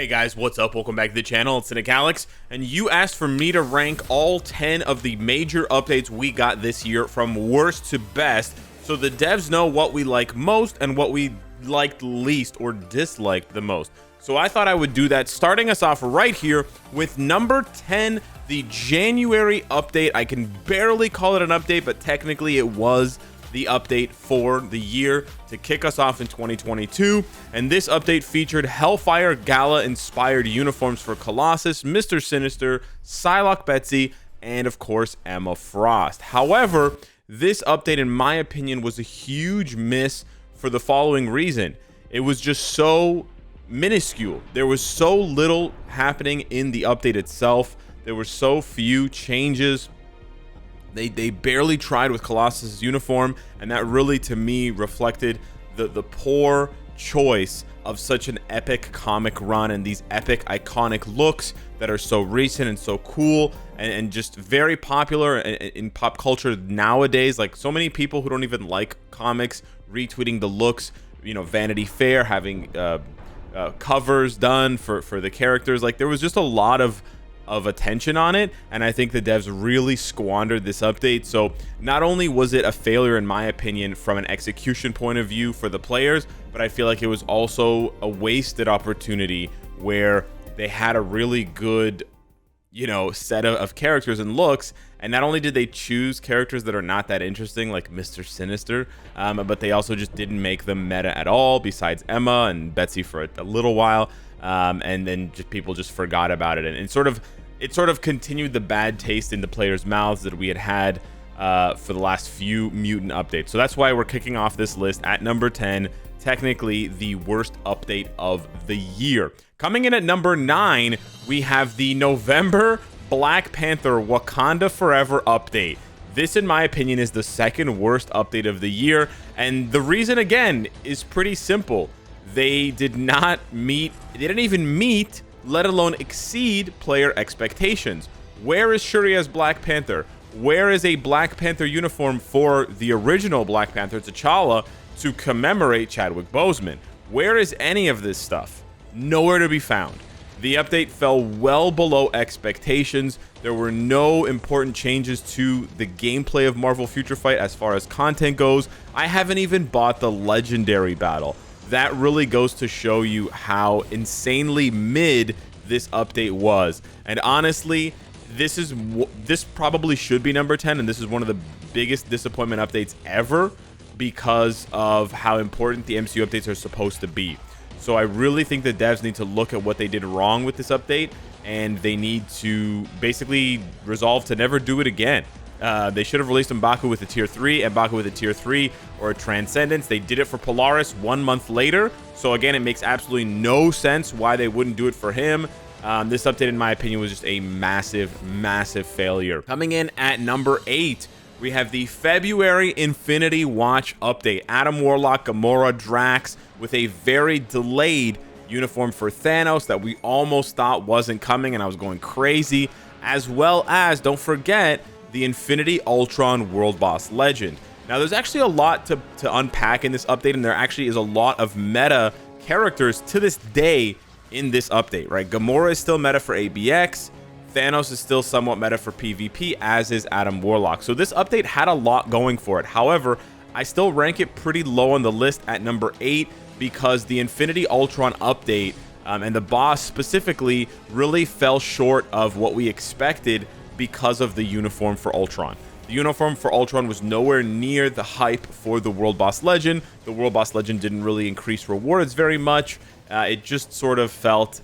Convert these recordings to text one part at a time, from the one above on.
Hey guys, what's up? Welcome back to the channel. It's Cynicalex, and you asked for me to rank all 10 of the major updates we got this year from worst to best, so the devs know what we like most and what we liked least or disliked the most. So I thought I would do that, starting us off right here with number 10, the January update. I can barely call it an update, but technically it was the update for the year to kick us off in 2022, and this update featured Hellfire Gala inspired uniforms for Colossus, Mr. Sinister, Psylocke Betsy, and of course Emma Frost. However, this update in my opinion was a huge miss for the following reason. It was just so minuscule. There was so little happening in the update itself. There were so few changes. They barely tried with Colossus' uniform, and that really, to me, reflected the poor choice of such an epic comic run and these epic, iconic looks that are so recent and so cool and just very popular in pop culture nowadays. Like, so many people who don't even like comics retweeting the looks, you know, Vanity Fair having covers done for the characters. Like, there was just a lot of attention on it, and I think the devs really squandered this update. So not only was it a failure in my opinion from an execution point of view for the players, but I feel like it was also a wasted opportunity where they had a really good, you know, set of characters and looks, and not only did they choose characters that are not that interesting like Mr. Sinister, but they also just didn't make them meta at all, besides Emma and Betsy for a little while. And then people just forgot about it, and it sort of continued the bad taste in the players' mouths that we had for the last few mutant updates. So that's why we're kicking off this list at number 10, technically the worst update of the year. Coming in at number 9, we have the November Black Panther Wakanda Forever update. This, in my opinion, is the second worst update of the year, and the reason, again, is pretty simple. They didn't even meet, let alone exceed, player expectations. Where is Shuri as Black Panther? Where is a Black Panther uniform for the original Black Panther, T'Challa, to commemorate Chadwick Boseman? Where is any of this stuff? Nowhere to be found. The update fell well below expectations. There were no important changes to the gameplay of Marvel Future Fight as far as content goes. I haven't even bought the Legendary Battle. That really goes to show you how insanely mid this update was. And honestly, this probably should be number 10, and this is one of the biggest disappointment updates ever because of how important the MCU updates are supposed to be. So I really think the devs need to look at what they did wrong with this update, and they need to basically resolve to never do it again. They should have released M'Baku with a tier 3, M'Baku with a tier 3, or a Transcendence. They did it for Polaris 1 month later. So again, it makes absolutely no sense why they wouldn't do it for him. This update, in my opinion, was just a massive, massive failure. Coming in at number 8, we have the February Infinity Watch update. Adam Warlock, Gamora, Drax, with a very delayed uniform for Thanos that we almost thought wasn't coming, and I was going crazy. As well as, don't forget, the Infinity Ultron World Boss Legend. Now, there's actually a lot to unpack in this update, and there actually is a lot of meta characters to this day in this update, right? Gamora is still meta for ABX. Thanos is still somewhat meta for PvP, as is Adam Warlock. So this update had a lot going for it. However, I still rank it pretty low on the list at number 8 because the Infinity Ultron update and the boss specifically really fell short of what we expected because of the uniform for Ultron. The uniform for Ultron was nowhere near the hype for the World Boss Legend. The World Boss Legend didn't really increase rewards very much. It just sort of felt,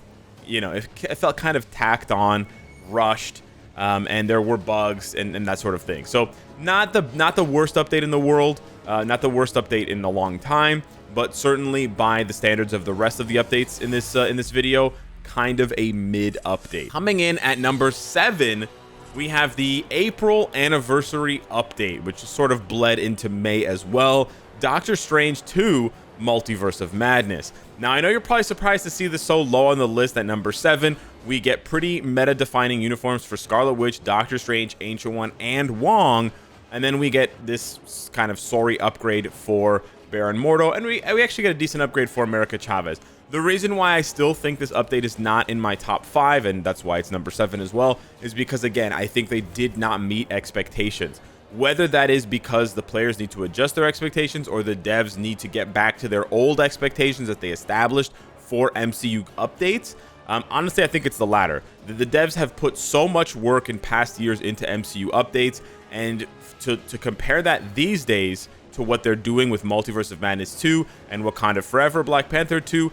you know, it felt kind of tacked on, rushed, and there were bugs and that sort of thing. So not the worst update in the world, not the worst update in a long time, but certainly by the standards of the rest of the updates in this video, kind of a mid update. Coming in at number 7, we have the April anniversary update, which sort of bled into May as well. Doctor Strange 2 Multiverse of Madness. Now, I know you're probably surprised to see this so low on the list at number 7. We get pretty meta-defining uniforms for Scarlet Witch, Doctor Strange, Ancient One, and Wong. And then we get this kind of sorry upgrade for Baron Mordo, and we actually get a decent upgrade for America Chavez. The reason why I still think this update is not in my top 5, and that's why it's number 7 as well, is because, again, I think they did not meet expectations. Whether that is because the players need to adjust their expectations or the devs need to get back to their old expectations that they established for MCU updates, honestly, I think it's the latter. The devs have put so much work in past years into MCU updates, and to compare that these days to what they're doing with Multiverse of Madness 2 and Wakanda Forever, Black Panther 2,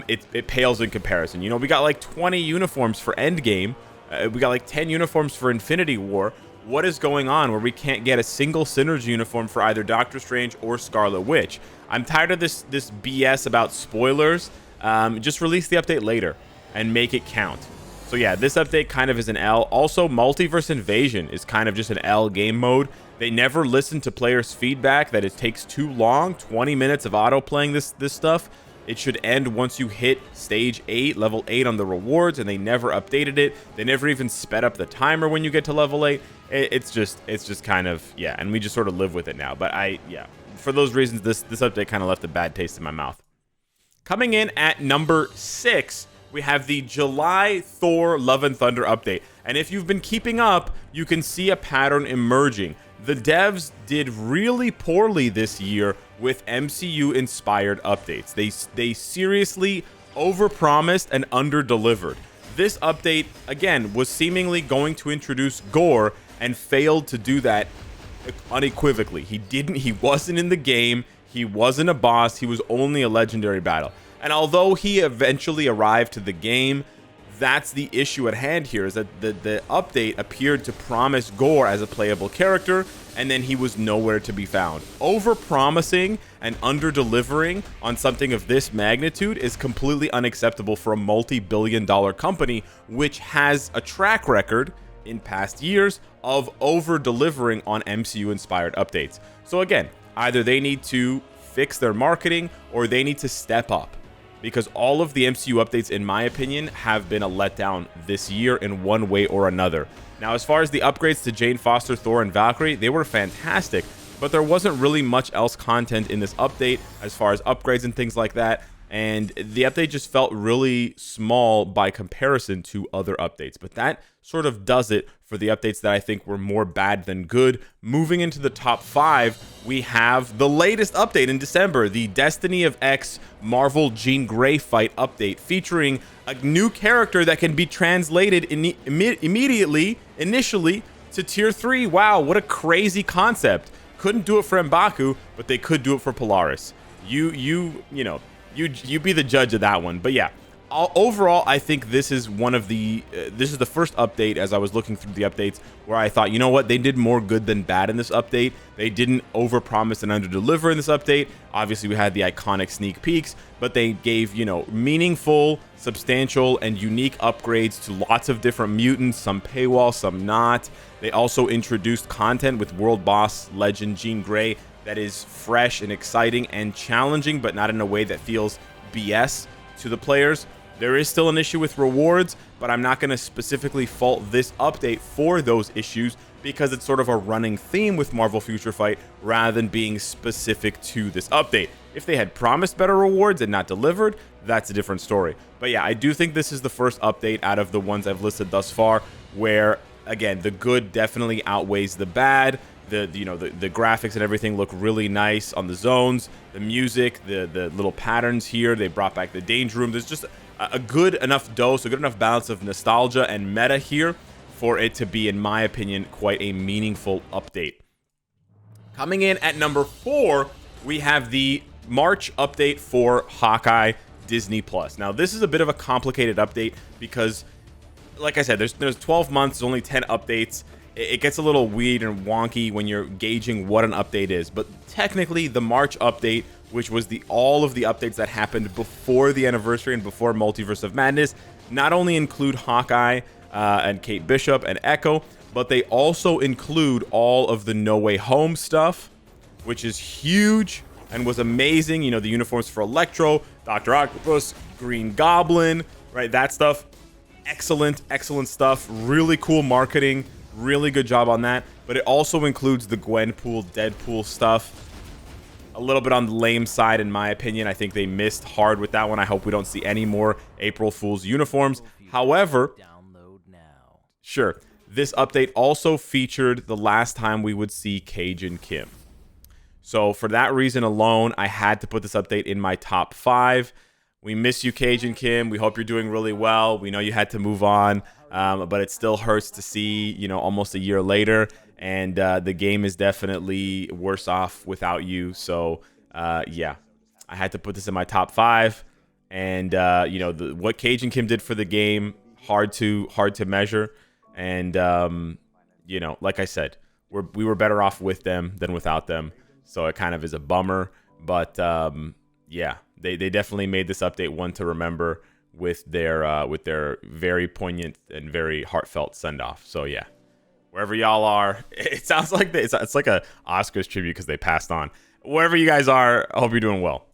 it pales in comparison. You know, we got like 20 uniforms for Endgame. We got like 10 uniforms for Infinity War. What is going on where we can't get a single Synergy uniform for either Doctor Strange or Scarlet Witch? I'm tired of this BS about spoilers. Just release the update later and make it count. So yeah, this update kind of is an L. Also, Multiverse Invasion is kind of just an L game mode. They never listen to players' feedback that it takes too long. 20 minutes of auto playing this stuff. It should end once you hit stage 8, level 8 on the rewards, and they never updated it. They never even sped up the timer when you get to level 8. It's just kind of, yeah, and we just sort of live with it now. But for those reasons, this update kind of left a bad taste in my mouth. Coming in at number 6, we have the July Thor Love and Thunder update. And if you've been keeping up, you can see a pattern emerging. The devs did really poorly this year with MCU-inspired updates. They seriously overpromised and underdelivered. This update, again, was seemingly going to introduce Gore and failed to do that unequivocally. He wasn't in the game. He wasn't a boss. He was only a legendary battle. And although he eventually arrived to the game, that's the issue at hand here, is that the update appeared to promise Gore as a playable character, and then he was nowhere to be found. Over-promising and under-delivering on something of this magnitude is completely unacceptable for a multi-billion-dollar company, which has a track record in past years of over-delivering on MCU-inspired updates. So again, either they need to fix their marketing or they need to step up, because all of the MCU updates, in my opinion, have been a letdown this year in one way or another. Now, as far as the upgrades to Jane Foster, Thor, and Valkyrie, they were fantastic, but there wasn't really much else content in this update as far as upgrades and things like that, and the update just felt really small by comparison to other updates. But that sort of does it for the updates that I think were more bad than good. Moving into the top 5, we have the latest update in December, the Destiny of X Marvel Jean Grey fight update, featuring a new character that can be translated initially to tier 3. Wow, what a crazy concept. Couldn't do it for M'Baku, but they could do it for Polaris. You be the judge of that one. But yeah, overall, I think this is this is the first update, as I was looking through the updates, where I thought, you know what, they did more good than bad in this update. They didn't overpromise and underdeliver in this update. Obviously, we had the iconic sneak peeks, but they gave, meaningful, substantial, and unique upgrades to lots of different mutants, some paywall, some not. They also introduced content with World Boss Legend Jean Grey that is fresh and exciting and challenging, but not in a way that feels BS to the players. There is still an issue with rewards, but I'm not going to specifically fault this update for those issues, because it's sort of a running theme with Marvel Future Fight rather than being specific to this update. If they had promised better rewards and not delivered, that's a different story. But yeah, I do think this is the first update out of the ones I've listed thus far where, again, the good definitely outweighs the bad. The graphics and everything look really nice on the zones. The music, the little patterns here, they brought back the Danger Room. There's just a good enough dose, a good enough balance of nostalgia and meta here for it to be, in my opinion, quite a meaningful update. Coming in at number 4, we have the March update for Hawkeye Disney Plus. Now, this is a bit of a complicated update because, like I said, there's 12 months, there's only 10 updates. It gets a little weird and wonky when you're gauging what an update is. But technically, the March update, which was all of the updates that happened before the anniversary and before Multiverse of Madness, not only include Hawkeye and Kate Bishop and Echo, but they also include all of the No Way Home stuff, which is huge and was amazing. You know, the uniforms for Electro, Dr. Octopus, Green Goblin, right? That stuff, excellent stuff. Really cool marketing. Really good job on that. But it also includes the Gwenpool, Deadpool stuff. a little bit on the lame side, in my opinion. I think they missed hard with that one. I hope we don't see any more April Fool's uniforms. However, sure, this update also featured the last time we would see Cajun Kim. So for that reason alone, I had to put this update in my top 5. We miss you, Cajun Kim. We hope you're doing really well. We know you had to move on, but it still hurts to see, you know, almost a year later. And the game is definitely worse off without you. So, yeah, I had to put this in my top 5. And, you know, what Cajun Kim did for the game, hard to measure. And, you know, like I said, we were better off with them than without them. So it kind of is a bummer. But, yeah, they definitely made this update one to remember with their very poignant and very heartfelt send-off. So, yeah. Wherever y'all are, it sounds like it's like a Oscars tribute because they passed on. Wherever you guys are, I hope you're doing well.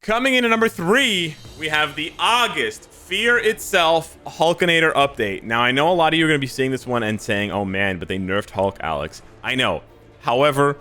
Coming in at number 3, we have the August Fear Itself Hulkinator update. Now, I know a lot of you are going to be seeing this one and saying, oh man, but they nerfed Hulk, Alex. I know. However,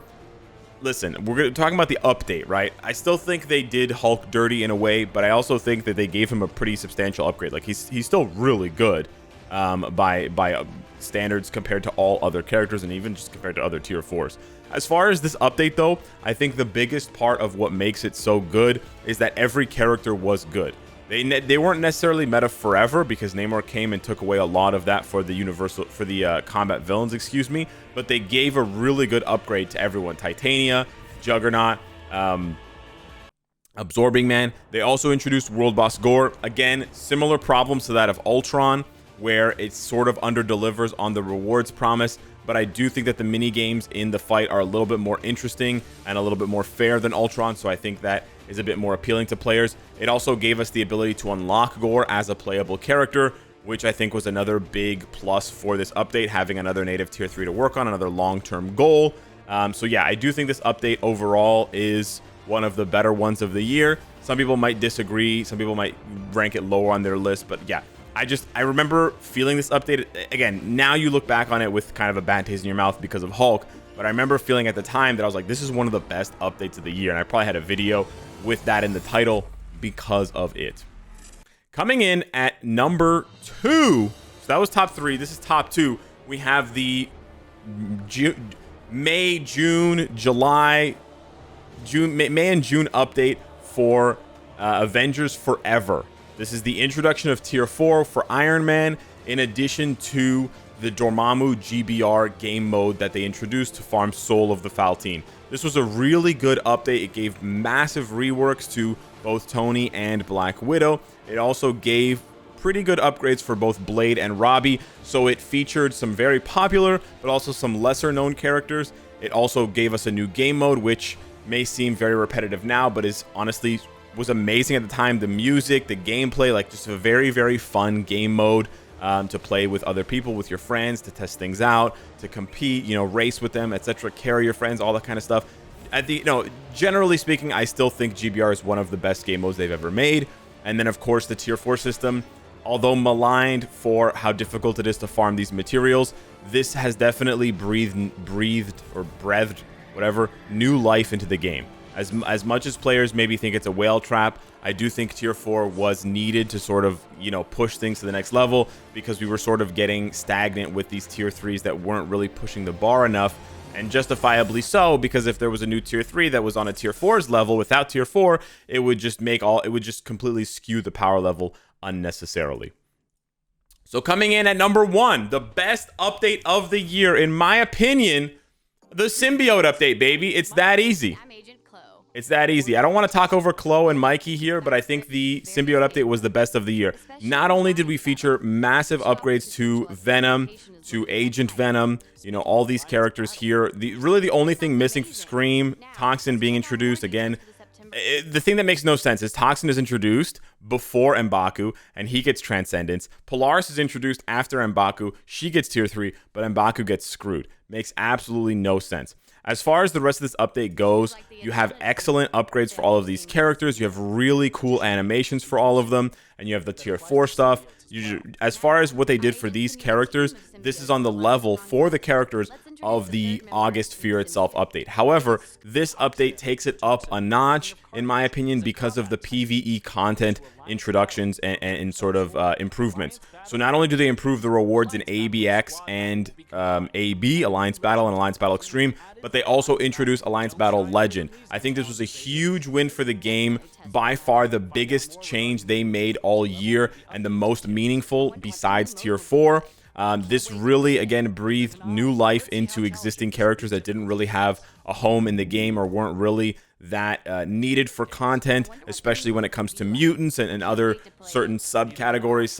listen, we're talking about the update, right? I still think they did Hulk dirty in a way, but I also think that they gave him a pretty substantial upgrade. Like, he's still really good by standards compared to all other characters and even just compared to other tier 4s. As far as this update though, I think the biggest part of what makes it so good is that every character was good. They weren't necessarily meta forever because Namor came and took away a lot of that for the combat villains, excuse me, but they gave a really good upgrade to everyone. Titania, Juggernaut, Absorbing Man. They also introduced World Boss Gore. Again, similar problems to that of Ultron, where it sort of under-delivers on the rewards promise, but I do think that the mini-games in the fight are a little bit more interesting and a little bit more fair than Ultron, so I think that is a bit more appealing to players. It also gave us the ability to unlock Gore as a playable character, which I think was another big plus for this update, having another native tier 3 to work on, another long-term goal. So yeah, I do think this update overall is one of the better ones of the year. Some people might disagree, some people might rank it lower on their list, but yeah, I remember feeling this update. Again, now you look back on it with kind of a bad taste in your mouth because of Hulk, but I remember feeling at the time that I was like, this is one of the best updates of the year, and I probably had a video with that in the title because of it. Coming in at number 2, so that was top 3, this is top 2. We have the May and June update for Avengers Forever. This is the introduction of Tier 4 for Iron Man, in addition to the Dormammu GBR game mode that they introduced to farm Soul of the Faltine. This was a really good update. It gave massive reworks to both Tony and Black Widow. It also gave pretty good upgrades for both Blade and Robbie, so it featured some very popular, but also some lesser known characters. It also gave us a new game mode, which may seem very repetitive now, but is honestly was amazing at the time. The music, the gameplay, like just a very, very fun game mode to play with other people, with your friends, to test things out, to compete, you know, race with them, etc., carry your friends, all that kind of stuff. Generally speaking, I still think GBR is one of the best game modes they've ever made. And then, of course, the Tier 4 system, although maligned for how difficult it is to farm these materials, this has definitely breathed whatever, new life into the game. As much as players maybe think it's a whale trap, I do think Tier 4 was needed to sort of, you know, push things to the next level, because we were sort of getting stagnant with these Tier 3s that weren't really pushing the bar enough, and justifiably so, because if there was a new Tier 3 that was on a Tier 4's level without Tier 4, it would just completely skew the power level unnecessarily. So coming in at number 1, the best update of the year, in my opinion, the Symbiote update, baby. It's that easy. It's that easy. I don't want to talk over Chloe and Mikey here, but I think the Symbiote update was the best of the year. Not only did we feature massive upgrades to Venom, to Agent Venom, you know, all these characters here. Really the only thing missing, Scream, Toxin being introduced again. The thing that makes no sense is Toxin is introduced before M'Baku, and he gets Transcendence. Polaris is introduced after M'Baku. She gets Tier 3, but M'Baku gets screwed. Makes absolutely no sense. As far as the rest of this update goes, you have excellent upgrades for all of these characters. You have really cool animations for all of them, and you have the Tier 4 stuff. As far as what they did for these characters, this is on the level for the characters of the August Fear Itself update. However, this update takes it up a notch, in my opinion, because of the PvE content introductions and sort of improvements. So not only do they improve the rewards in ABX and AB, Alliance Battle and Alliance Battle Extreme, but they also introduce Alliance Battle Legend. I think this was a huge win for the game, by far the biggest change they made all year and the most meaningful besides Tier 4. This really, again, breathed new life into existing characters that didn't really have a home in the game or weren't really that needed for content, especially when it comes to mutants and other certain subcategories,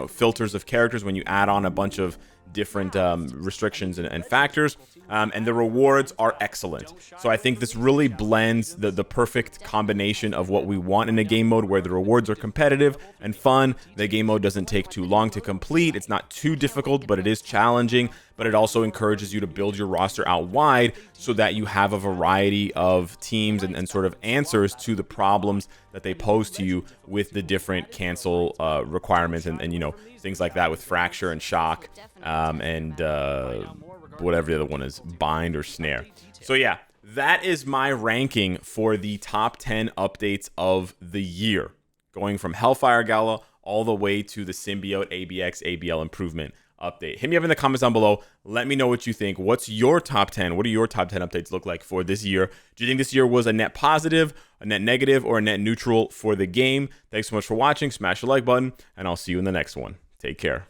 filters of characters when you add on a bunch of different restrictions and factors. And the rewards are excellent. So I think this really blends the perfect combination of what we want in a game mode, where the rewards are competitive and fun. The game mode doesn't take too long to complete. It's not too difficult, but it is challenging. But it also encourages you to build your roster out wide so that you have a variety of teams and sort of answers to the problems that they pose to you with the different cancel requirements and things like that with Fracture and Shock and whatever the other one is, Bind or Snare. So yeah, that is my ranking for the top 10 updates of the year, going from Hellfire Gala all the way to the Symbiote ABX ABL improvement update. Hit me up in the comments down below. Let me know what you think. What's your top 10? What do your top 10 updates look like for this year? Do you think this year was a net positive, a net negative, or a net neutral for the game? Thanks so much for watching. Smash the like button, and I'll see you in the next one. Take care.